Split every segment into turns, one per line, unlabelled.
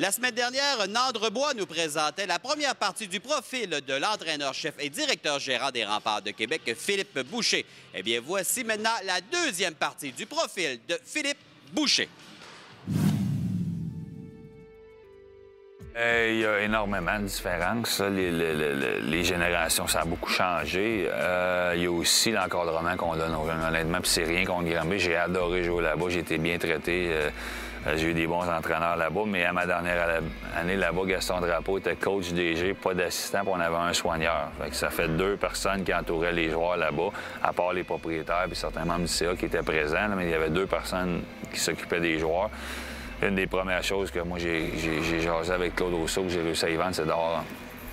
La semaine dernière, Nandrebois nous présentait la première partie du profil de l'entraîneur-chef et directeur gérant des Remparts de Québec, Philippe Boucher. Eh bien, voici maintenant la deuxième partie du profil de Philippe Boucher.
Il y a énormément de différences. Les générations, ça a beaucoup changé. Il y a aussi l'encadrement qu'on donne aux jeunes, honnêtement. Puis c'est rien contre Granby. J'ai adoré jouer là-bas. J'ai été bien traité. J'ai eu des bons entraîneurs là-bas. Mais à ma dernière année là-bas, Gaston Drapeau était coach DG, pas d'assistant, puis on avait un soigneur. Fait que ça fait 2 personnes qui entouraient les joueurs là-bas, à part les propriétaires puis certains membres du CA qui étaient présents. Là, mais il y avait 2 personnes qui s'occupaient des joueurs. Une des premières choses que moi, j'ai jasé avec Claude Rousseau, que j'ai réussi à y vendre, c'est d'avoir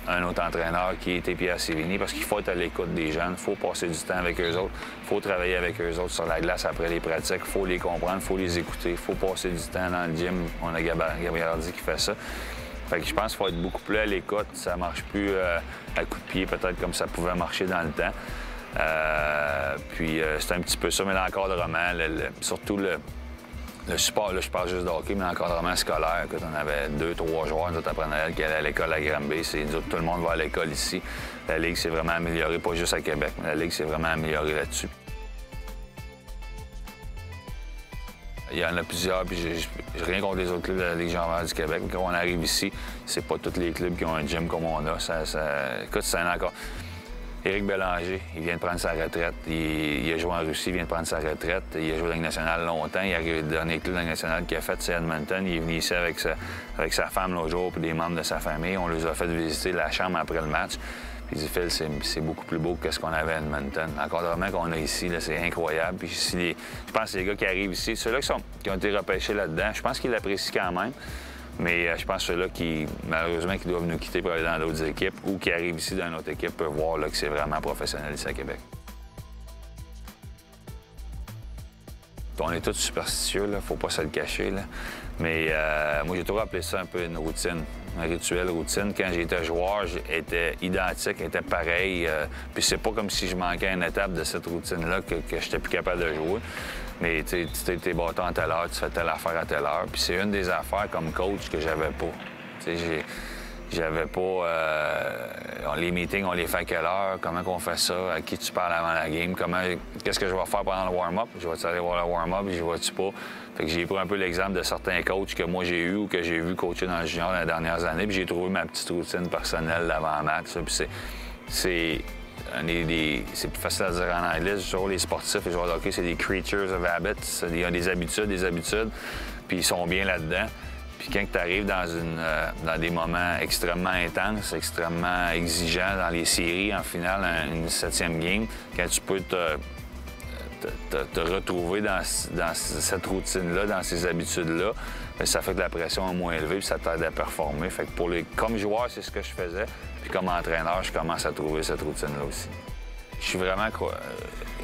un autre entraîneur qui était Pierre Sévigny, parce qu'il faut être à l'écoute des jeunes, il faut passer du temps avec eux autres, il faut travailler avec eux autres sur la glace après les pratiques, il faut les comprendre, il faut les écouter, il faut passer du temps dans le gym. On a Gabriel Hardy qui fait ça. Fait que je pense qu'il faut être beaucoup plus à l'écoute. Ça marche plus à coup de pied, peut-être comme ça pouvait marcher dans le temps. C'est un petit peu ça, mais l'encadrement, surtout le support, là, je parle juste de hockey, mais l'encadrement scolaire, quand on avait 2-3 joueurs, nous autres apprenants qui allaient à l'école à Granby, tout le monde va à l'école ici. La Ligue s'est vraiment améliorée, pas juste à Québec, mais la Ligue s'est vraiment améliorée là-dessus. Il y en a plusieurs, puis j'ai rien contre les autres clubs de la Ligue junior du Québec. Quand on arrive ici, c'est pas tous les clubs qui ont un gym comme on a. Écoute, c'est encore. Éric Bélanger, il vient de prendre sa retraite. Il a joué en Russie, il vient de prendre sa retraite. Il a joué dans la Ligue nationale longtemps. Il arrive le dernier club de la Ligue nationale qu'il a fait, c'est Edmonton. Il est venu ici avec sa femme l'autre jour puis des membres de sa famille. On les a fait visiter la chambre après le match. Puis il dit, Phil, c'est beaucoup plus beau que ce qu'on avait à Edmonton. L'encadrement qu'on a ici, c'est incroyable. Puis je pense que les gars qui arrivent ici, ceux-là qui ont été repêchés là-dedans, je pense qu'ils l'apprécient quand même. Mais je pense que ceux-là qui, malheureusement, qui doivent nous quitter pour aller dans d'autres équipes ou qui arrivent ici dans notre équipe peuvent voir là, que c'est vraiment professionnel ici à Québec. On est tous superstitieux, il ne faut pas se le cacher. Là. Mais moi, j'ai toujours appelé ça un peu une routine, un rituel routine. Quand j'étais joueur, j'étais identique, était pareil. Puis c'est pas comme si je manquais une étape de cette routine-là que j'étais plus capable de jouer. Mais tu sais, tes bâtons à telle heure, tu fais telle affaire à telle heure. Puis c'est une des affaires comme coach que j'avais pas. Tu sais, j'avais pas... les meetings, on les fait à quelle heure? Comment qu'on fait ça? À qui tu parles avant la game? Qu'est-ce que je vais faire pendant le warm-up? Je vais-tu aller voir le warm-up? Je vais-tu pas? Fait que j'ai pris un peu l'exemple de certains coachs que moi j'ai eu ou que j'ai vu coacher dans le junior dans les dernières années. Puis j'ai trouvé ma petite routine personnelle d'avant-match. Puis c'est plus facile à dire en anglais. Toujours les sportifs, les joueurs de hockey, c'est des creatures of habits. Ils ont des habitudes, puis ils sont bien là-dedans. Puis quand tu arrives dans des moments extrêmement intenses, extrêmement exigeants dans les séries, en finale, une 7e game, quand tu peux te retrouver dans cette routine-là, dans ces habitudes-là, bien, ça fait que la pression est moins élevée puis ça t'aide à performer. Fait que comme joueur, c'est ce que je faisais. Puis comme entraîneur, je commence à trouver cette routine-là aussi. Je suis vraiment...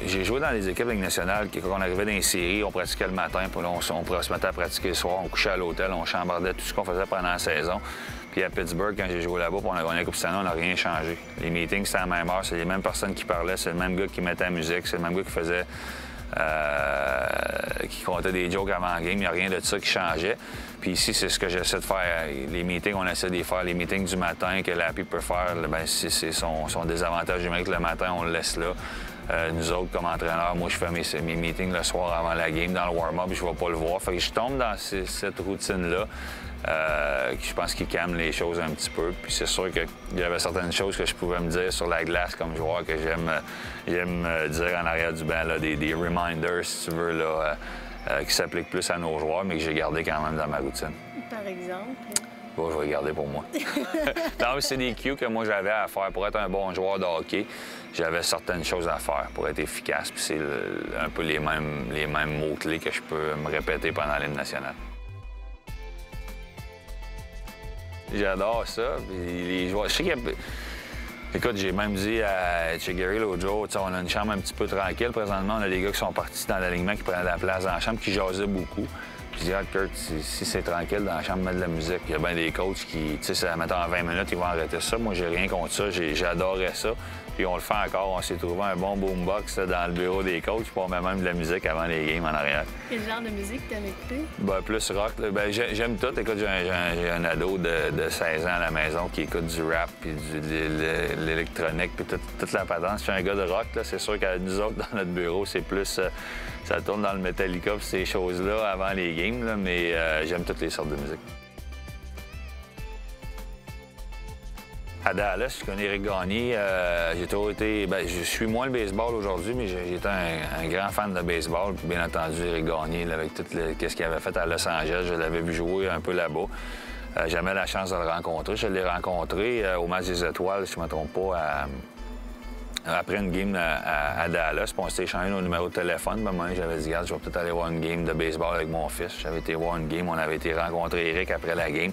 J'ai joué dans les équipes de Ligue nationale, quand on arrivait dans les séries, on pratiquait le matin, puis là, on se mettait à pratiquer le soir, on couchait à l'hôtel, on chambardait tout ce qu'on faisait pendant la saison. Puis à Pittsburgh, quand j'ai joué là-bas, puis on a gagné la Coupe Stanley, on n'a rien changé. Les meetings, c'était à la même heure, c'est les mêmes personnes qui parlaient, c'est le même gars qui mettait la musique, c'est le même gars qui faisait... qui comptait des jokes avant le game, il n'y a rien de ça qui changeait. Puis ici, c'est ce que j'essaie de faire. Les meetings, on essaie de les faire. Les meetings du matin que l'API peut faire, bien, c'est son désavantage numérique le matin, on le laisse là. Nous autres, comme entraîneurs, moi, je fais mes meetings le soir avant la game, dans le warm-up, je ne vais pas le voir. Fait que je tombe dans cette routine-là, je pense qu'il calme les choses un petit peu. Puis c'est sûr qu'il y avait certaines choses que je pouvais me dire sur la glace comme joueur que j'aime dire en arrière du banc, là, des reminders, si tu veux, là, qui s'appliquent plus à nos joueurs, mais que j'ai gardé quand même dans ma routine.
Par exemple?
Bon, je vais les garder pour moi. Non, c'est des cues que moi j'avais à faire. Pour être un bon joueur de hockey, j'avais certaines choses à faire pour être efficace. Puis c'est un peu les mêmes mots-clés que je peux me répéter pendant l'hymne national. J'adore ça. Puis les joueurs... Je sais qu'il y a... Écoute, j'ai même dit à Gary l'autre jour, on a une chambre un petit peu tranquille. Présentement, on a des gars qui sont partis dans l'alignement, qui prenaient de la place dans la chambre, qui jasaient beaucoup. Je dis, regarde, Kurt, si c'est tranquille dans la chambre, mettre de la musique. Il y a bien des coachs qui, tu sais, mettons en 20 minutes, ils vont arrêter ça. Moi, j'ai rien contre ça. J'adorais ça. Puis on le fait encore. On s'est trouvé un bon boombox dans le bureau des coachs, puis on met même de la musique avant les games en arrière.
Quel genre de musique t'aimes écouter?
Ben, plus rock. Là. Ben, j'aime tout. Écoute, j'ai un ado de 16 ans à la maison qui écoute du rap, puis de l'électronique, puis toute la patente. Je suis un gars de rock, là. C'est sûr qu'à nous autres, dans notre bureau, c'est plus... ça tourne dans le Metallica, puis ces choses-là avant les games, là, mais j'aime toutes les sortes de musique. À Dallas, je connais Eric Gagné. J'ai toujours été... Bien, je suis moins le baseball aujourd'hui, mais j'étais un grand fan de baseball. Puis bien entendu, Eric Gagné, là, avec tout ce qu'il avait fait à Los Angeles, je l'avais vu jouer un peu là-bas. J'avais la chance de le rencontrer. Je l'ai rencontré au match des Étoiles, si je ne me trompe pas, après une game à Dallas. Puis on s'était échangé nos numéros de téléphone. Puis à un moment donné, j'avais dit, regarde, je vais peut-être aller voir une game de baseball avec mon fils. J'avais été voir une game. On avait été rencontrer Eric après la game.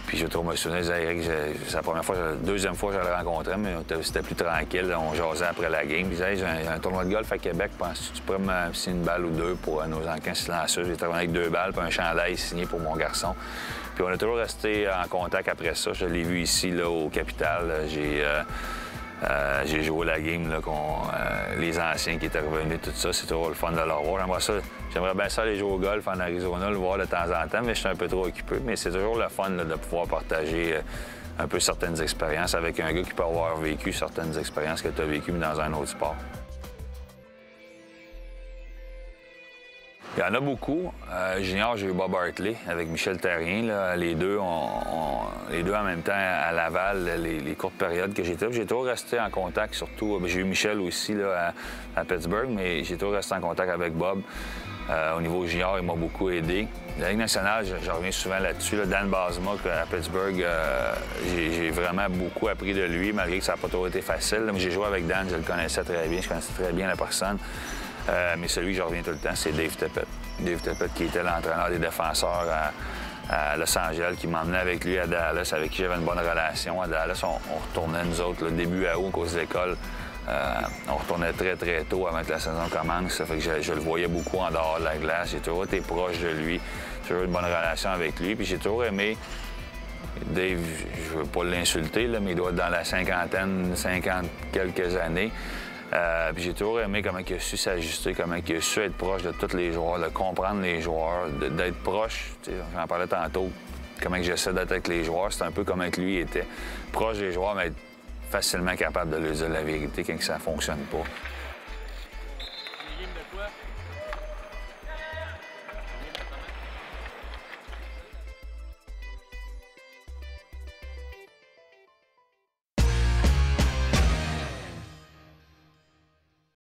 Puis j'ai trop émotionné. Je disais, Eric, c'est la première fois, la deuxième fois que je le rencontrais, mais c'était plus tranquille. On jasait après la game. Puis je disais, hey, j'ai un tournoi de golf à Québec. Penses-tu que tu pourrais me signer une balle ou deux pour nos encans silencieux? J'ai travaillé avec 2 balles puis un chandail signé pour mon garçon. Puis on a toujours resté en contact après ça. Je l'ai vu ici, là, au Capitole. J'ai joué la game, là, les anciens qui étaient revenus, tout ça. C'est toujours le fun de le revoir. J'aimerais bien ça aller jouer au golf en Arizona, le voir de temps en temps, mais je suis un peu trop occupé. Mais c'est toujours le fun là, de pouvoir partager un peu certaines expériences avec un gars qui peut avoir vécu certaines expériences que tu as vécues, mais dans un autre sport. Il y en a beaucoup. Junior, j'ai eu Bob Hartley avec Michel Therrien. Là. Les deux en même temps à Laval, les courtes périodes que j'étais. J'ai toujours resté en contact, surtout. J'ai eu Michel aussi là, à Pittsburgh, mais j'ai toujours resté en contact avec Bob. Au niveau junior, il m'a beaucoup aidé. La Ligue nationale, je reviens souvent là-dessus. Là. Dan Basma, à Pittsburgh, j'ai vraiment beaucoup appris de lui, malgré que ça n'a pas toujours été facile. Mais j'ai joué avec Dan, je le connaissais très bien, je connaissais très bien la personne. Mais celui que je reviens tout le temps, c'est Dave Tippett. Dave Tippett, qui était l'entraîneur des défenseurs à Los Angeles, qui m'emmenait avec lui à Dallas, avec qui j'avais une bonne relation. À Dallas, on retournait, nous autres, le début à août, à cause de l'école. On retournait très, très tôt avant que la saison commence. Ça fait que je le voyais beaucoup en dehors de la glace. J'ai toujours été proche de lui. J'ai toujours eu une bonne relation avec lui. Puis j'ai toujours aimé... Dave, je veux pas l'insulter, là, mais il doit être dans la cinquantaine, 50 quelques années. Puis j'ai toujours aimé comment il a su s'ajuster, comment il a su être proche de tous les joueurs, de comprendre les joueurs, d'être proche. J'en parlais tantôt, comment j'essaie d'être avec les joueurs. C'est un peu comme lui était proche des joueurs, mais être facilement capable de leur dire la vérité quand ça ne fonctionne pas.